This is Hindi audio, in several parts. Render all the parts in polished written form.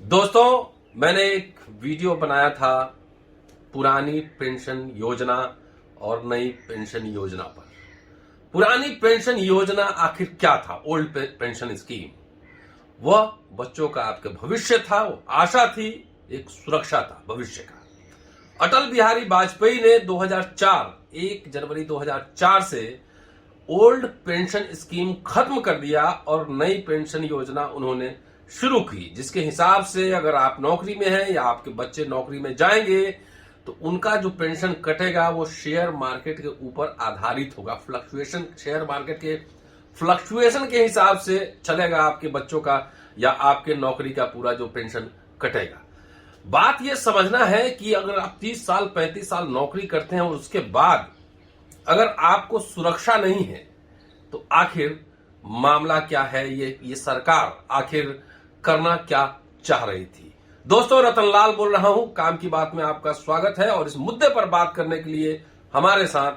दोस्तों, मैंने एक वीडियो बनाया था पुरानी पेंशन योजना और नई पेंशन योजना पर। पुरानी पेंशन योजना आखिर क्या था? ओल्ड पेंशन स्कीम, वह बच्चों का आपके भविष्य था, वो आशा थी, एक सुरक्षा था भविष्य का। अटल बिहारी वाजपेयी ने 1 जनवरी 2004 से ओल्ड पेंशन स्कीम खत्म कर दिया और नई पेंशन योजना उन्होंने शुरू की, जिसके हिसाब से अगर आप नौकरी में हैं या आपके बच्चे नौकरी में जाएंगे तो उनका जो पेंशन कटेगा वो शेयर मार्केट के ऊपर आधारित होगा। फ्लक्चुएशन, शेयर मार्केट के फ्लक्चुएशन के हिसाब से चलेगा आपके बच्चों का या आपके नौकरी का पूरा जो पेंशन कटेगा। बात यह समझना है कि अगर आप 30 साल 35 साल नौकरी करते हैं और उसके बाद अगर आपको सुरक्षा नहीं है तो आखिर मामला क्या है, ये सरकार आखिर करना क्या चाह रही थी। दोस्तों, रतनलाल बोल रहा हूं, काम की बात में आपका स्वागत है। और इस मुद्दे पर बात करने के लिए हमारे साथ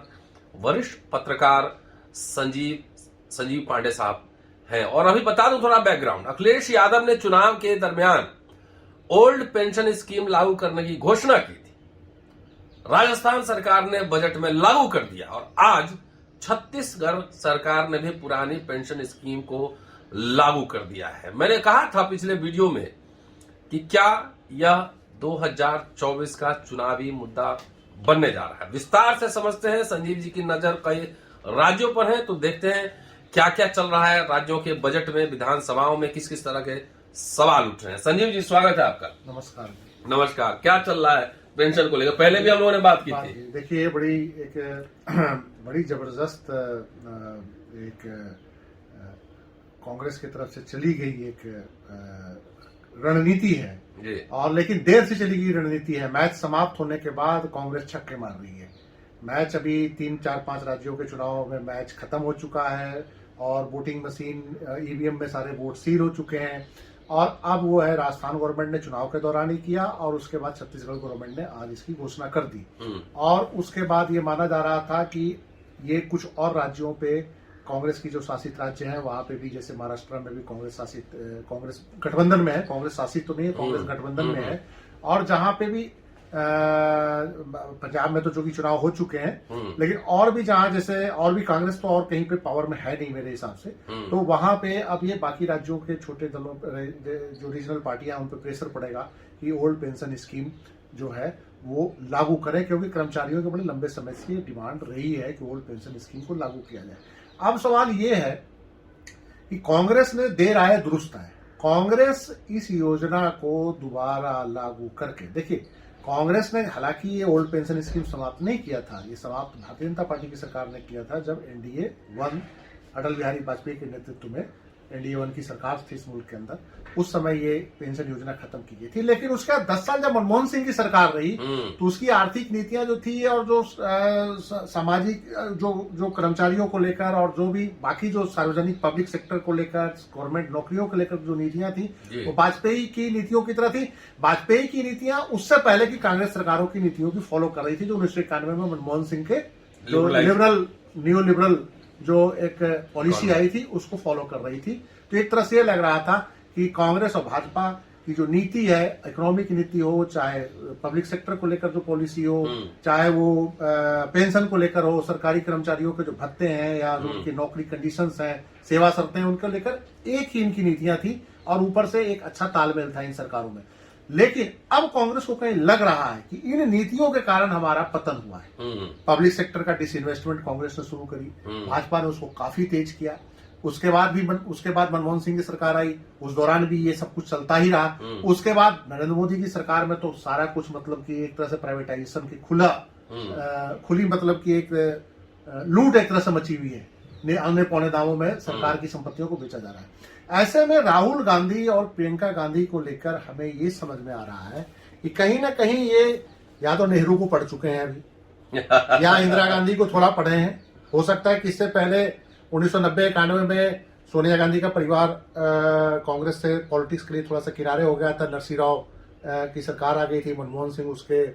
वरिष्ठ पत्रकार संजीव पांडे साहब हैं। और अभी बता दूं थोड़ा बैकग्राउंड। अखिलेश यादव ने चुनाव के दरमियान ओल्ड पेंशन स्कीम लागू करने की घोषणा की थी। राजस्थान सरकार ने बजट में लागू कर दिया और आज छत्तीसगढ़ सरकार ने भी पुरानी पेंशन स्कीम को लागू कर दिया है। मैंने कहा था पिछले वीडियो में कि क्या यह 2024 का चुनावी मुद्दा बनने जा रहा है। विस्तार से समझते हैं। संजीव जी की नजर कई राज्यों पर है, तो देखते हैं क्या क्या चल रहा है राज्यों के बजट में, विधानसभाओं में किस किस तरह के सवाल उठ रहे हैं। संजीव जी, स्वागत है आपका। नमस्कार। नमस्कार। क्या चल रहा है पेंशन को लेकर? पहले भी हम लोगों ने बात की थी। देखिए, बड़ी जबरदस्त एक कांग्रेस की तरफ से चली गई एक रणनीति है जी। और लेकिन देर से चली गई रणनीति है। मैच समाप्त होने के बाद कांग्रेस छक्के मार रही है। मैच अभी 3, 4, 5 राज्यों के चुनाव में मैच खत्म हो चुका है और वोटिंग मशीन ईवीएम में सारे वोट सील हो चुके हैं। और अब वो है, राजस्थान गवर्नमेंट ने चुनाव के दौरान ही किया और उसके बाद छत्तीसगढ़ गवर्नमेंट ने आज इसकी घोषणा कर दी। और उसके बाद ये माना जा रहा था कि ये कुछ और राज्यों पे, कांग्रेस की जो शासित राज्य हैं वहां पे भी, जैसे महाराष्ट्र में भी कांग्रेस गठबंधन में है, कांग्रेस शासित तो नहीं है, कांग्रेस गठबंधन में है। और जहां पे भी पंजाब में तो जो कि चुनाव हो चुके हैं, लेकिन और भी जहां, जैसे और भी कांग्रेस तो और कहीं पे पावर में है नहीं मेरे हिसाब से, तो वहां पे अब ये बाकी राज्यों के छोटे दलों, जो रीजनल पार्टियां, उन पे प्रेशर पड़ेगा कि ओल्ड पेंशन स्कीम जो है वो लागू करें, क्योंकि कर्मचारियों के बड़े लंबे समय से ये डिमांड रही है कि ओल्ड पेंशन स्कीम को लागू किया जाए। अब सवाल ये है कि कांग्रेस ने देर आए दुरुस्त आए। कांग्रेस इस योजना को दोबारा लागू करके, देखिए, कांग्रेस ने हालांकि ये ओल्ड पेंशन स्कीम समाप्त नहीं किया था, ये समाप्त भारतीय जनता पार्टी की सरकार ने किया था जब एनडीए 1 अटल बिहारी वाजपेयी के नेतृत्व में एनडीए 1 की सरकार थी इस मुल्क के अंदर। उस समय ये पेंशन योजना खत्म की गई थी। लेकिन उसके बाद 10 साल जब मनमोहन सिंह की सरकार रही तो उसकी आर्थिक नीतियां जो थी और जो सामाजिक जो कर्मचारियों को लेकर और जो भी बाकी जो सार्वजनिक पब्लिक सेक्टर को लेकर, गवर्नमेंट नौकरियों को लेकर जो नीतियां थी वो वाजपेयी की नीतियों की तरह थी। वाजपेयी की नीतियां उससे पहले की कांग्रेस सरकारों की नीतियों की फॉलो कर रही थी, जो 1991 में मनमोहन सिंह के जो न्यू लिबरल जो एक पॉलिसी आई थी उसको फॉलो कर रही थी। तो एक तरह से ये लग रहा था कि कांग्रेस और भाजपा की जो नीति है, इकोनॉमिक नीति हो, चाहे पब्लिक सेक्टर को लेकर जो पॉलिसी हो, चाहे वो पेंशन को लेकर हो, सरकारी कर्मचारियों के जो भत्ते हैं या जो उनकी नौकरी कंडीशंस हैं, सेवा शर्तें, उनको लेकर एक ही इनकी नीतियां थी और ऊपर से एक अच्छा तालमेल था इन सरकारों में। लेकिन अब कांग्रेस को कहीं लग रहा है कि इन नीतियों के कारण हमारा पतन हुआ है। पब्लिक सेक्टर का डिसइन्वेस्टमेंट कांग्रेस ने शुरू करी, भाजपा ने उसको काफी तेज किया। उसके बाद मनमोहन सिंह की सरकार आई, उस दौरान भी ये सब कुछ चलता ही रहा। उसके बाद नरेंद्र मोदी की सरकार में तो सारा कुछ, मतलब कि एक तरह से प्राइवेटाइजेशन की खुली मतलब कि एक लूट एक तरह से मची हुई है। अन्य पौने दामों में सरकार की संपत्तियों को बेचा जा रहा है। ऐसे में राहुल गांधी और प्रियंका गांधी को लेकर हमें ये समझ में आ रहा है कि कहीं ना कहीं ये या तो नेहरू को पढ़ चुके हैं अभी या इंदिरा गांधी को थोड़ा पढ़े हैं। हो सकता है कि इससे पहले 1990-91 में सोनिया गांधी का परिवार कांग्रेस से पॉलिटिक्स के लिए थोड़ा सा किनारे हो गया था। नरसिंह राव की सरकार आ गई थी, मनमोहन सिंह उसके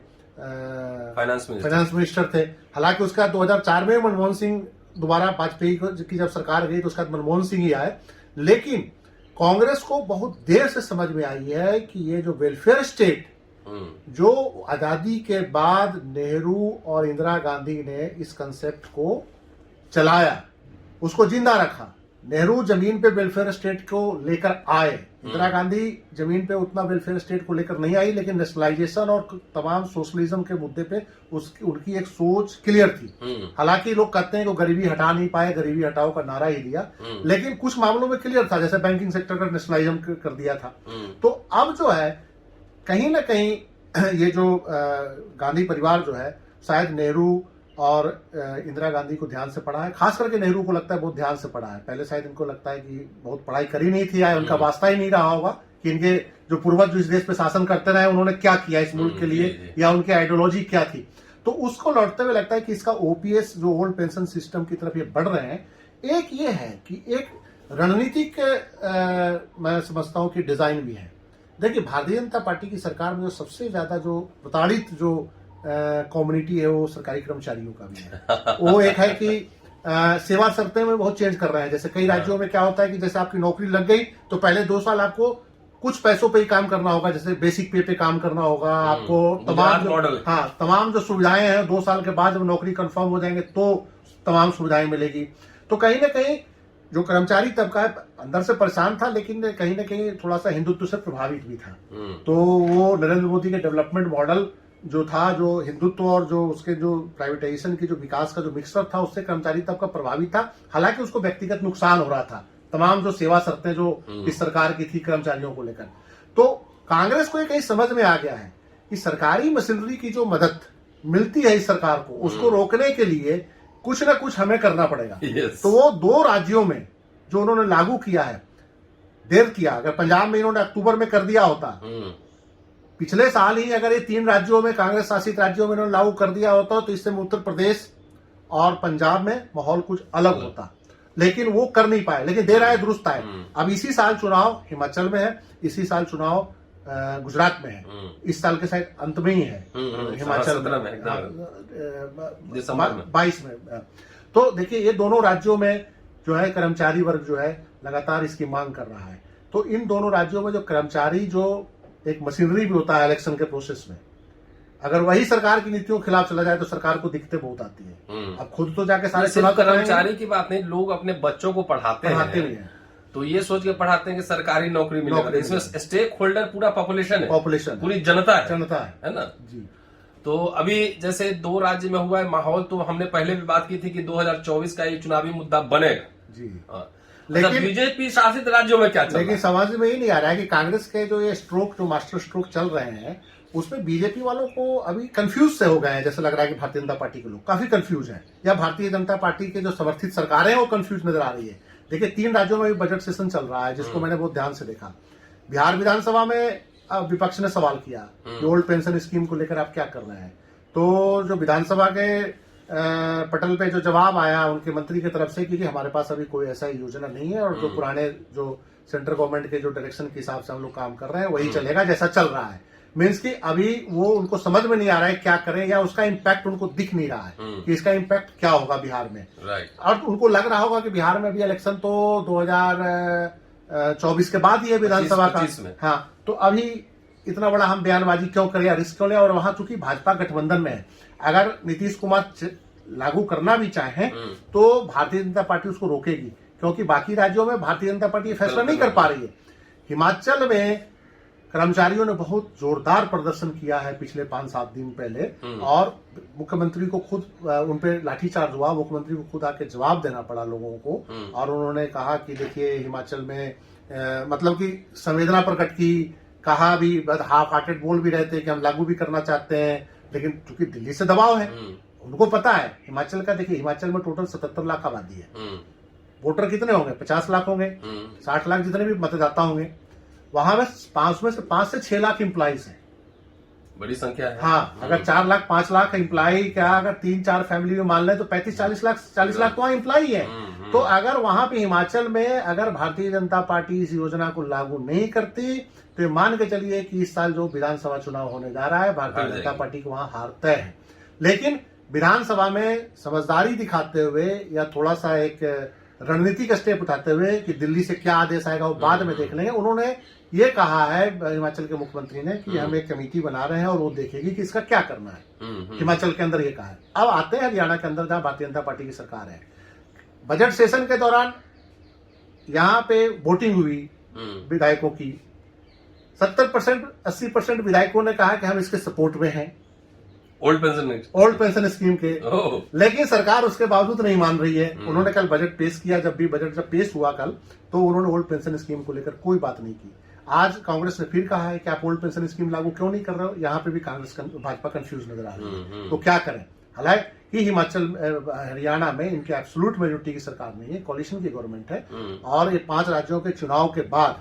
फाइनेंस मिनिस्टर थे। हालांकि उसका 2004 में मनमोहन सिंह दोबारा वाजपेयी की जब सरकार गई तो उसका मनमोहन सिंह ही आए। लेकिन कांग्रेस को बहुत देर से समझ में आई है कि ये जो वेलफेयर स्टेट जो आजादी के बाद नेहरू और इंदिरा गांधी ने इस कंसेप्ट को चलाया, उसको जिंदा रखा। नेहरू जमीन पे वेलफेयर स्टेट को लेकर आए, इंदिरा गांधी जमीन पे उतना वेलफेयर स्टेट को लेकर नहीं आई, लेकिन नेशनलाइजेशन और तमाम सोशलिज्म के मुद्दे पे उनकी एक सोच क्लियर थी। हालांकि लोग कहते हैं कि गरीबी हटा नहीं पाए, गरीबी हटाओ का नारा ही दिया, लेकिन कुछ मामलों में क्लियर था, जैसे बैंकिंग सेक्टर का नेशनलाइजेशन कर दिया था। तो अब जो है कहीं ना कहीं ये जो गांधी परिवार जो है शायद नेहरू और इंदिरा गांधी को ध्यान से पढ़ा है, खास करके नेहरू को लगता है बहुत ध्यान से पढ़ा है। पहले शायद इनको लगता है कि बहुत पढ़ाई करी नहीं थी, या उनका वास्ता ही नहीं रहा होगा कि इनके जो पूर्वज जो इस देश पे शासन करते रहे उन्होंने क्या किया इस मुल्क के लिए, या उनकी आइडियोलॉजी क्या थी। तो उसको लौटते हुए लगता है कि इसका ओपीएस जो ओल्ड पेंशन सिस्टम की तरफ ये बढ़ रहे हैं। एक ये है कि एक रणनीतिक मैं समझता हूं कि डिजाइन भी है। देखिए, भारतीय जनता पार्टी की सरकार में जो सबसे ज्यादा जो प्रताड़ित जो कम्युनिटी है वो सरकारी कर्मचारियों का भी है। वो एक है कि सेवा शर्तें में बहुत चेंज कर रहे हैं। जैसे कई राज्यों में क्या होता है कि जैसे आपकी नौकरी लग गई तो पहले 2 साल आपको कुछ पैसों पे ही काम करना होगा, जैसे बेसिक पे काम करना होगा आपको, तमाम जो सुविधाएं हैं 2 साल के बाद जब नौकरी कंफर्म हो जाएंगे तो तमाम सुविधाएं मिलेगी। तो कहीं ना कहीं जो कर्मचारी तबका अंदर से परेशान था, लेकिन कहीं ना कहीं थोड़ा सा हिंदुत्व से प्रभावित भी था। तो वो नरेंद्र मोदी के डेवलपमेंट मॉडल जो था, जो हिंदुत्व और जो उसके जो प्राइवेटाइजेशन की जो विकास का जो मिक्सर था, उससे कर्मचारी तबका प्रभावित था। हालांकि उसको व्यक्तिगत नुकसान हो रहा था, तमाम जो सेवा शर्तें जो इस सरकार की थी कर्मचारियों को लेकर। तो कांग्रेस को ये कहीं समझ में आ गया है कि सरकारी मशीनरी की जो मदद मिलती है इस सरकार को, उसको रोकने के लिए कुछ ना कुछ हमें करना पड़ेगा। तो वो 2 राज्यों में जो उन्होंने लागू किया है, देर किया। अगर पंजाब में इन्होंने अक्टूबर में कर दिया होता, पिछले साल ही अगर ये 3 राज्यों में, कांग्रेस शासित राज्यों में इन्होंने लागू कर दिया होता, तो इससे उत्तर प्रदेश और पंजाब में माहौल कुछ अलग होता। लेकिन वो कर नहीं पाए, लेकिन देर आए दुरुस्त आए। अब इसी साल चुनाव हिमाचल में है, इसी साल चुनाव गुजरात में है, इस साल के शायद अंत में ही है हिमाचल में, 22 में। तो देखिए, ये दोनों राज्यों में जो है कर्मचारी वर्ग जो है लगातार इसकी मांग कर रहा है। तो इन दोनों राज्यों में जो कर्मचारी जो एक मशीनरी भी होता है इलेक्शन के प्रोसेस में, अगर वही सरकार की नीतियों के खिलाफ चला जाए तो सरकार को दिक्कतें बहुत आती है। अब खुद तो जाके सारे सिर्फ कर्मचारी की बात नहीं, लोग अपने बच्चों को पढ़ाते हैं तो ये सोच के पढ़ाते हैं कि सरकारी नौकरी मिलेगा। इसमें स्टेक होल्डर पूरा पॉपुलेशन पूरी जनता है ना जी। तो अभी जैसे 2 राज्य में हुआ है माहौल, तो हमने पहले भी बात की थी कि 2024 का ये चुनावी मुद्दा बनेगा जी। लेकिन बीजेपी शासित राज्यों में क्या चल रहा है? लेकिन समझ में ही नहीं आ रहा है कि कांग्रेस के जो ये स्ट्रोक, जो मास्टर स्ट्रोक चल रहे हैं, उसमें बीजेपी वालों को अभी कंफ्यूज से हो गए हैं। जैसे लग रहा है कि भारतीय जनता पार्टी के लोग काफी कंफ्यूज हैं, या भारतीय जनता पार्टी के जो समर्थित सरकारें हैं वो कंफ्यूज नजर आ रही है। देखिए, 3 राज्यों में भी बजट सेशन चल रहा है, जिसको मैंने बहुत ध्यान से देखा। बिहार विधानसभा में विपक्ष ने सवाल किया कि ओल्ड पेंशन स्कीम को लेकर आप क्या कर रहे हैं। तो जो विधानसभा के पटल पे जो जवाब आया उनके मंत्री की तरफ से कि हमारे पास अभी कोई ऐसा योजना नहीं है, और जो पुराने जो सेंट्रल गवर्नमेंट के जो डायरेक्शन के हिसाब से हम लोग काम कर रहे हैं वही चलेगा जैसा चल रहा है। मीन्स कि अभी वो उनको समझ में नहीं आ रहा है क्या करें, या उसका इम्पैक्ट उनको दिख नहीं रहा है कि इसका इम्पैक्ट क्या होगा बिहार में। और उनको लग रहा होगा कि बिहार में भी इलेक्शन तो 2024 के बाद ही है विधानसभा का। हाँ, तो अभी इतना बड़ा हम बयानबाजी क्यों करें या रिस्क क्यों लें। और वहां चूंकि भाजपा गठबंधन में है, अगर नीतीश कुमार लागू करना भी चाहें तो भारतीय जनता पार्टी उसको रोकेगी, क्योंकि बाकी राज्यों में भारतीय जनता पार्टी ये फैसला नहीं कर पा रही है। हिमाचल में कर्मचारियों ने बहुत जोरदार प्रदर्शन किया है पिछले 5-7 दिन पहले, और मुख्यमंत्री को खुद उन पे लाठीचार्ज हुआ, मुख्यमंत्री को खुद आके जवाब देना पड़ा लोगों को। और उन्होंने कहा कि देखिए, हिमाचल में मतलब कि संवेदना प्रकट की, कहा भी, हाफ हार्टेड बोल भी रहे थे कि हम लागू भी करना चाहते हैं, लेकिन चूंकि दिल्ली से दबाव है, उनको पता है हिमाचल का। देखिए, हिमाचल में टोटल 77 लाख आबादी है। वोटर कितने होंगे? 50 लाख होंगे, 60 लाख जितने भी मतदाता होंगे। वहां में 5 से 6 लाख एम्प्लॉइज हैं, बड़ी संख्या है। हाँ, अगर 4 लाख 5 लाख एम्प्लॉय, क्या अगर 3-4 फैमिली में मान लें तो 35-40 लाख तो वहां एम्प्लॉय है। तो अगर वहां पे हिमाचल में अगर भारतीय जनता पार्टी इस योजना को लागू नहीं करती तो ये मान के चलिए कि इस साल जो विधानसभा चुनाव होने जा रहा है, भारतीय जनता पार्टी को वहां हार तय है। लेकिन विधानसभा में समझदारी दिखाते हुए या थोड़ा सा एक रणनीतिक स्टेप उठाते हुए कि दिल्ली से क्या आदेश आएगा वो बाद में देख लेंगे, उन्होंने ये कहा है हिमाचल के मुख्यमंत्री ने कि हम एक कमेटी बना रहे हैं और वो देखेगी कि इसका क्या करना है। हिमाचल के अंदर ये कहा है। अब आते हैं हरियाणा के अंदर जहां भारतीय जनता पार्टी की सरकार है। बजट सेशन के दौरान यहाँ पे वोटिंग हुई विधायकों की, 70% 80% विधायकों ने कहा कि हम इसके सपोर्ट में हैं, ओल्ड पेंशन स्कीम के। लेकिन सरकार उसके बावजूद नहीं मान रही है। उन्होंने कल बजट पेश किया, जब पेश हुआ कल, तो उन्होंने ओल्ड पेंशन स्कीम को लेकर कोई बात नहीं की। आज कांग्रेस ने फिर कहा है कि आप ओल्ड पेंशन स्कीम लागू क्यों नहीं कर रहे हो। यहाँ पे भी कांग्रेस भाजपा कंफ्यूज नजर आ रही है। तो क्या करें। हालांकि हिमाचल हरियाणा में इनके एब्सोल्यूट मेजोरिटी की सरकार नहीं है, कोalition की गवर्नमेंट है। और ये 5 राज्यों के चुनाव के बाद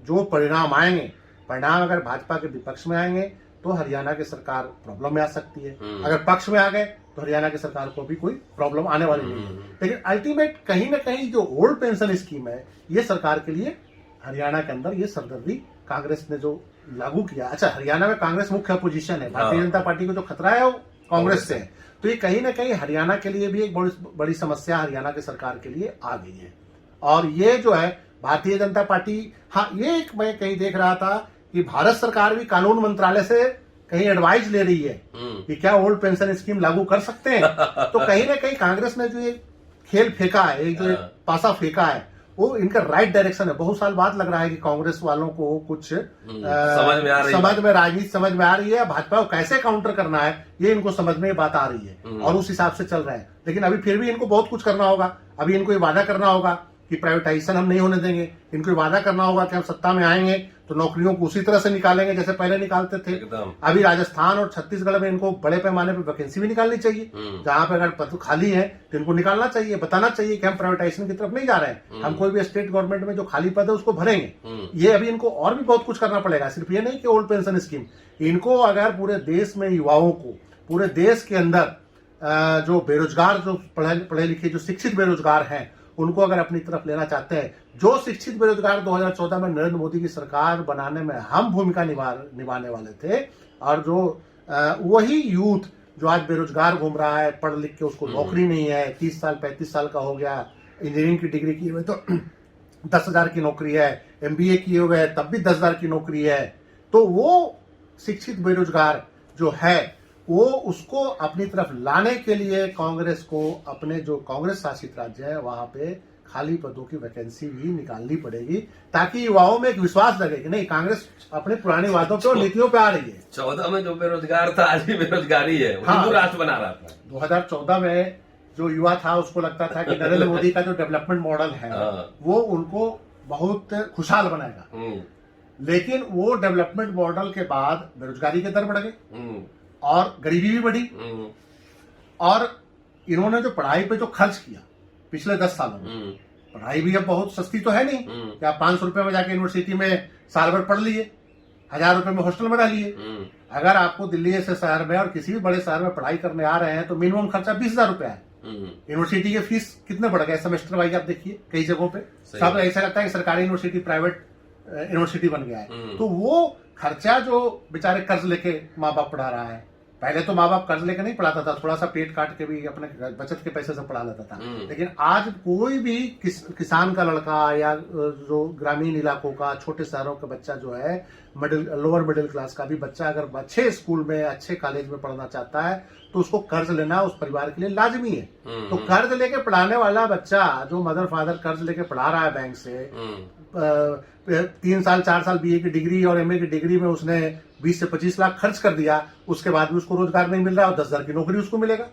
जो परिणाम आएंगे, परिणाम अगर भाजपा के विपक्ष में आएंगे तो हरियाणा की सरकार प्रॉब्लम में आ सकती है। अगर पक्ष में आ गए तो हरियाणा की सरकार को भी कोई प्रॉब्लम आने वाली नहीं है। लेकिन अल्टीमेट कहीं ना कहीं जो ओल्ड पेंशन स्कीम है, ये सरकार के लिए हरियाणा के अंदर ये सरदर्दी कांग्रेस ने जो लागू किया। अच्छा, हरियाणा में कांग्रेस मुख्य अपोजिशन है, भारतीय जनता पार्टी को जो खतरा है वो कांग्रेस से है। तो ये कहीं ना कहीं हरियाणा के लिए भी एक बड़ी समस्या हरियाणा की सरकार के लिए आ गई है। और ये जो है भारतीय जनता पार्टी, हाँ, ये एक मैं कहीं देख रहा था कि भारत सरकार भी कानून मंत्रालय से कहीं एडवाइस ले रही है कि क्या ओल्ड पेंशन स्कीम लागू कर सकते हैं। तो कहीं ना कहीं कांग्रेस ने जो ये खेल फेंका है, एक जो एक पासा फेंका है, वो इनका राइट डायरेक्शन है। बहुत साल बाद लग रहा है कि कांग्रेस वालों को कुछ समझ में राजनीति समझ में आ रही है। भाजपा को कैसे काउंटर करना है ये इनको समझ में बात आ रही है और उस हिसाब से चल रहा है। लेकिन अभी फिर भी इनको बहुत कुछ करना होगा। अभी इनको ये वादा करना होगा कि प्राइवेटाइजेशन हम नहीं होने देंगे। इनको ये वादा करना होगा कि हम सत्ता में आएंगे तो नौकरियों को उसी तरह से निकालेंगे जैसे पहले निकालते थे। अभी राजस्थान और छत्तीसगढ़ में इनको बड़े पैमाने पर वैकेंसी भी निकालनी चाहिए। जहां पे अगर पद खाली है तो इनको निकालना चाहिए, बताना चाहिए कि हम प्राइवेटाइजेशन की तरफ नहीं जा रहे हैं, हम कोई भी स्टेट गवर्नमेंट में जो खाली पद है उसको भरेंगे। ये अभी इनको और भी बहुत कुछ करना पड़ेगा। सिर्फ ये नहीं कि ओल्ड पेंशन स्कीम, इनको अगर पूरे देश में युवाओं को, पूरे देश के अंदर जो बेरोजगार, जो पढ़े लिखे, जो शिक्षित बेरोजगार हैं, उनको अगर अपनी तरफ लेना चाहते हैं, जो शिक्षित बेरोजगार 2014 में नरेंद्र मोदी की सरकार बनाने में हम भूमिका निभाने वाले थे, और जो वही यूथ जो आज बेरोजगार घूम रहा है, पढ़ लिख के उसको नौकरी नहीं है, 30 साल 35 साल का हो गया, इंजीनियरिंग की डिग्री किए हुए तो 10,000 की नौकरी है, MBA किए हुए है तब भी 10,000 की नौकरी है। तो वो शिक्षित बेरोजगार जो है वो उसको अपनी तरफ लाने के लिए कांग्रेस को अपने जो कांग्रेस शासित राज्य है वहां पे खाली पदों की वैकेंसी भी निकालनी पड़ेगी, ताकि युवाओं में एक विश्वास लगे कि नहीं, कांग्रेस अपने पुराने वादों पे और नीतियों पे आ रही है। 14 में जो बेरोजगार था आज भी बेरोजगारी है, हिंदू राष्ट्र बना रहा था। 2014 में जो युवा था उसको लगता था कि नरेंद्र मोदी का जो डेवलपमेंट मॉडल है वो उनको बहुत खुशहाल बनाएगा। लेकिन वो डेवलपमेंट मॉडल के बाद बेरोजगारी के दर बढ़ गए और गरीबी भी बढ़ी। और इन्होंने जो पढ़ाई पे जो खर्च किया पिछले 10 सालों में, पढ़ाई भी अब बहुत सस्ती तो है नहीं कि आप 500 रुपए में जाके यूनिवर्सिटी में साल भर पढ़ लिए, 1000 रुपए में हॉस्टल में रह लिए। अगर आपको दिल्ली जैसे शहर में और किसी भी बड़े शहर में पढ़ाई करने आ रहे हैं तो मिनिमम खर्चा 20,000 रुपया है। यूनिवर्सिटी की फीस कितने बढ़ गए सेमेस्टर वाइज, आप देखिए कई जगहों पे सब ऐसा लगता है कि सरकारी यूनिवर्सिटी प्राइवेट यूनिवर्सिटी बन गया है। तो वो खर्चा जो बेचारे कर्ज लेके माँ बाप पढ़ा रहा है, पहले तो माँ बाप कर्ज लेकर नहीं पढ़ाता था, थोड़ा सा पेट काट के भी अपने बचत के पैसे से पढ़ा लेता था। लेकिन आज कोई भी किसान का लड़का या जो ग्रामीण इलाकों का, छोटे शहरों का बच्चा जो है, लोअर मिडिल क्लास का भी बच्चा अगर अच्छे स्कूल में, अच्छे कॉलेज में पढ़ना चाहता है तो उसको कर्ज लेना उस परिवार के लिए लाजमी है। तो कर्ज लेके पढ़ाने वाला बच्चा, जो मदर फादर कर्ज लेके पढ़ा रहा है बैंक से, 3 साल 4 साल BA की डिग्री और MA की डिग्री में उसने 20 से 25 लाख खर्च कर दिया, उसके बाद भी उसको रोजगार नहीं मिल रहा और 10,000 की नौकरी उसको मिलेगा।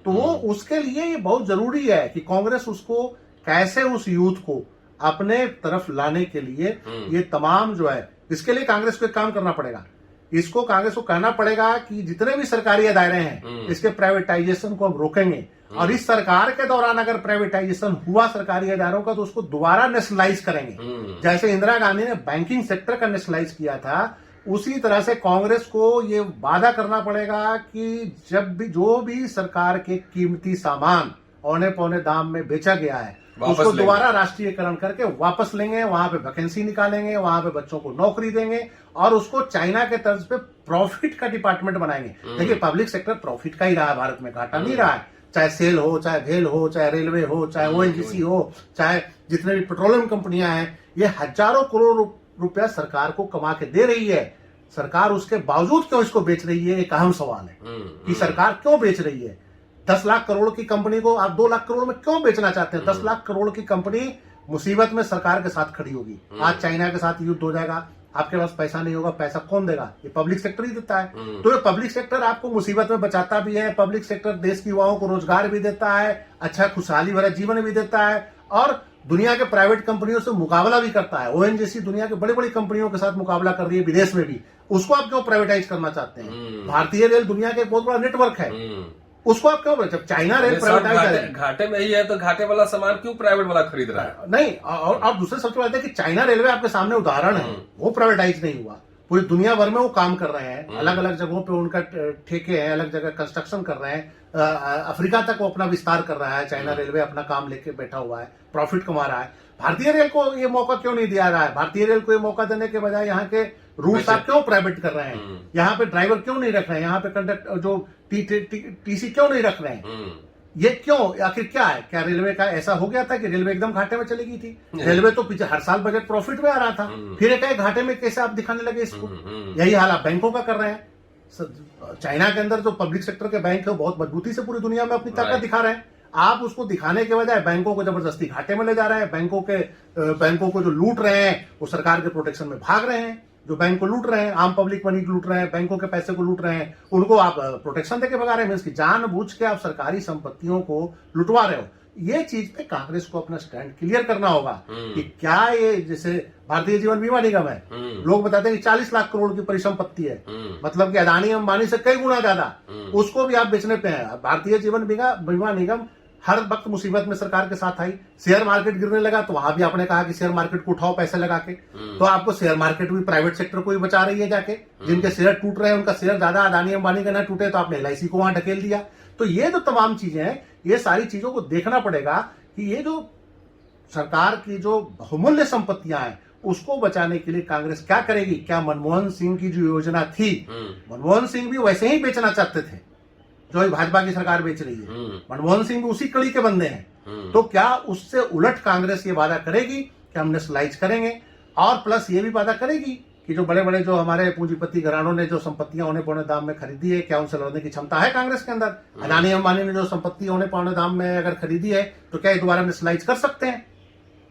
तो वो उसके लिए ये बहुत जरूरी है कि कांग्रेस उसको कैसे, उस यूथ को अपने तरफ लाने के लिए ये तमाम जो है, इसके लिए कांग्रेस को एक काम करना पड़ेगा। इसको कांग्रेस को कहना पड़ेगा कि जितने भी सरकारी दायरे हैं इसके प्राइवेटाइजेशन को हम रोकेंगे, और इस सरकार के दौरान अगर प्राइवेटाइजेशन हुआ सरकारी इदारों का तो उसको दोबारा नेशनलाइज करेंगे। जैसे इंदिरा गांधी ने बैंकिंग सेक्टर का नेशनलाइज किया था, उसी तरह से कांग्रेस को ये वादा करना पड़ेगा कि जब भी जो भी सरकार के कीमती सामान औने पौने दाम में बेचा गया है उसको दोबारा राष्ट्रीयकरण करके वापस लेंगे, वहां पे वैकेंसी निकालेंगे, वहां पे बच्चों को नौकरी देंगे और उसको चाइना के तर्ज पे प्रॉफिट का डिपार्टमेंट बनाएंगे। देखिए, पब्लिक सेक्टर प्रॉफिट का ही रहा है भारत में, घाटा नहीं रहा है। चाहे सेल हो, चाहे भेल हो, चाहे रेलवे हो, चाहे ओएनजीसी हो, चाहे जितने भी पेट्रोलियम कंपनियां हैं, ये हजारों करोड़ रुपया सरकार को कमा के दे रही है। सरकार उसके बावजूद क्यों इसको बेच रही है, एक अहम सवाल है कि सरकार क्यों बेच रही है। 10 लाख करोड़ की कंपनी को आप 2 लाख करोड़ में क्यों बेचना चाहते हैं? 10 लाख करोड़ की कंपनी मुसीबत में सरकार के साथ खड़ी होगी। आज चाइना के साथ युद्ध हो जाएगा, आपके पास पैसा नहीं होगा, पैसा कौन देगा? ये पब्लिक सेक्टर ही देता है। तो ये पब्लिक सेक्टर आपको मुसीबत में बचाता भी है, पब्लिक सेक्टर देश के युवाओं को रोजगार भी देता है, अच्छा खुशहाली भरा जीवन भी देता है, और दुनिया के प्राइवेट कंपनियों से मुकाबला भी करता है। ओएनजीसी दुनिया के बड़ी बड़ी कंपनियों के साथ मुकाबला कर रही है विदेश में भी, उसको आप क्यों प्राइवेटाइज करना चाहते हैं? भारतीय रेल दुनिया का एक बहुत बड़ा नेटवर्क है, उसको आप क्यों? जब चाइना रेल प्राइवेटाइज घाटे में ही है तो घाटे वाला सामान क्यों प्राइवेट वाला खरीद रहा है? नहीं, और दूसरी सबसे बात है कि चाइना रेलवे आपके सामने उदाहरण है, वो प्राइवेटाइज नहीं हुआ। पूरी दुनिया भर में वो काम कर रहे हैं, अलग अलग जगहों पे उनका ठेके हैं, अलग जगह कंस्ट्रक्शन कर रहे हैं। अफ्रीका तक वो अपना विस्तार कर रहा है, चाइना रेलवे अपना काम लेके बैठा हुआ है, प्रॉफिट कमा रहा है। भारतीय रेल को ये मौका क्यों नहीं दिया रहा है? भारतीय रेल को ये मौका देने के बजाय यहाँ के रूट्स आप क्यों प्राइवेट कर रहे हैं? यहाँ पे ड्राइवर क्यों नहीं रख रहे हैं? यहाँ पे कंडक्टर जो टीसी क्यों नहीं रख रहे हैं? ये क्यों? आखिर क्या है? क्या रेलवे का ऐसा हो गया था कि रेलवे एकदम घाटे में चली गई थी? रेलवे तो पीछे हर साल बजट प्रॉफिट में आ रहा था, फिर एक घाटे में कैसे आप दिखाने लगे इसको? यही हाल आप बैंकों का कर रहे हैं। चाइना के अंदर जो पब्लिक सेक्टर के बैंक है वो बहुत मजबूती से पूरी दुनिया में अपनी ताकत दिखा रहे हैं। आप उसको दिखाने के बजाय बैंकों को जबरदस्ती घाटे में ले जा रहे हैं। बैंकों को जो लूट रहे हैं वो सरकार के प्रोटेक्शन में भाग रहे हैं। जो बैंक को लूट रहे हैं, आम पब्लिक मनी लूट रहे हैं, बैंकों के पैसे को लूट रहे हैं, उनको आप प्रोटेक्शन देके भगा रहे हैं। इसकी जानबूझ के आप सरकारी संपत्तियों को लुटवा रहे हो। ये चीज पे कांग्रेस को अपना स्टैंड क्लियर करना होगा कि क्या ये, जैसे भारतीय जीवन बीमा निगम है, लोग बताते हैं कि 40 लाख करोड़ की परिसंपत्ति है, मतलब कि अदानी अंबानी से कई गुना ज्यादा, उसको भी आप बेचने पे हैं। भारतीय जीवन बीमा निगम हर वक्त मुसीबत में सरकार के साथ आई। शेयर मार्केट गिरने लगा तो वहां भी आपने कहा कि शेयर मार्केट को उठाओ पैसे लगा के। तो आपको शेयर मार्केट भी प्राइवेट सेक्टर को ही बचा रही है जाके। जिनके शेयर टूट रहे हैं उनका शेयर ज्यादा अदानी अंबानी का ना टूटे, तो आपने LIC को वहां ढकेल दिया। तो ये जो तमाम चीजें हैं, ये सारी चीजों को देखना पड़ेगा कि ये जो सरकार की जो बहुमूल्य संपत्तियां हैं उसको बचाने के लिए कांग्रेस क्या करेगी। क्या मनमोहन सिंह की जो योजना थी, मनमोहन सिंह भी वैसे ही बेचना चाहते थे जो भाजपा की सरकार बेच रही है। मनमोहन सिंह भी उसी कड़ी के बंदे हैं। तो क्या उससे उलट कांग्रेस ये वादा करेगी कि हम नेशनलाइज करेंगे, और प्लस ये भी वादा करेगी कि जो बड़े बड़े जो हमारे पूंजीपति घरानों ने जो संपत्तियां औने पौने दाम में खरीदी है, क्या उनसे लड़ने की क्षमता है कांग्रेस के अंदर? अदानी अंबानी ने जो संपत्ति औने पौने दाम में अगर खरीदी है तो क्या ये दोबारा नेशनलाइज कर सकते हैं?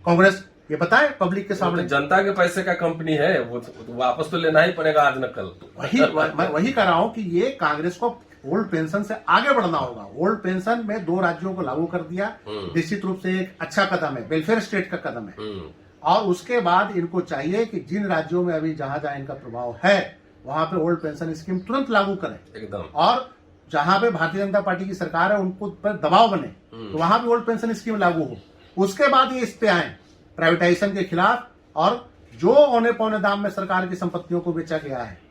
कांग्रेस ये बताए पब्लिक के सामने। तो जनता के पैसे का कंपनी है, वो वापस तो लेना ही पड़ेगा आज न कल। मैं वही कह रहा हूं कि ये कांग्रेस को ओल्ड पेंशन से आगे बढ़ना होगा। ओल्ड पेंशन में 2 राज्यों को लागू कर दिया, निश्चित रूप से एक अच्छा कदम है, वेलफेयर स्टेट का कदम है। और उसके बाद इनको चाहिए कि जिन राज्यों में अभी जहां जहां इनका प्रभाव है वहां पे ओल्ड पेंशन स्कीम तुरंत लागू करें एकदम। और जहां पे भारतीय जनता पार्टी की सरकार है उनको पर दबाव बने तो वहां पे ओल्ड पेंशन स्कीम लागू हो। उसके बाद ये इस पे आए प्राइवेटाइजेशन के खिलाफ, और जो औने पौने दाम में सरकार की संपत्तियों को बेचा गया है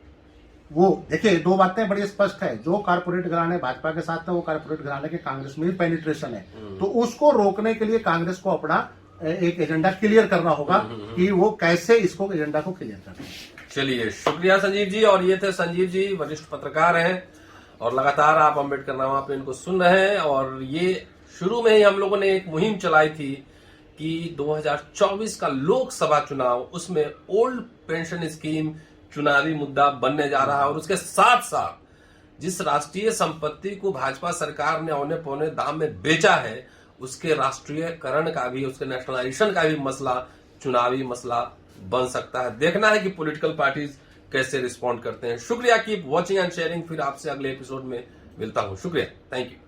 वो देखिए, 2 बातें बड़ी स्पष्ट है। जो कारपोरेट घराने भाजपा के साथ है वो कारपोरेट घराने के कांग्रेस में भी पेनिट्रेशन है। तो उसको रोकने के लिए कांग्रेस को अपना एक एजेंडा क्लियर करना होगा कि वो कैसे इसको एजेंडा को क्लियर करते हैं। चलिए, शुक्रिया संजीव जी। और ये थे संजीव जी, वरिष्ठ पत्रकार हैं और लगातार आप अम्बेडकर नामा पे इनको सुन रहे हैं। और ये शुरू में ही हम लोगों ने एक मुहिम चलाई थी कि 2024 का लोकसभा चुनाव, उसमें ओल्ड पेंशन स्कीम चुनावी मुद्दा बनने जा रहा है। और उसके साथ साथ जिस राष्ट्रीय संपत्ति को भाजपा सरकार ने औने पौने दाम में बेचा है उसके राष्ट्रीयकरण का भी, उसके नेशनलाइजेशन का भी मसला चुनावी मसला बन सकता है। देखना है कि पॉलिटिकल पार्टीज कैसे रिस्पॉन्ड करते हैं। शुक्रिया, कीप वॉचिंग एंड शेयरिंग। फिर आपसे अगले एपिसोड में मिलता हूं। शुक्रिया, थैंक यू।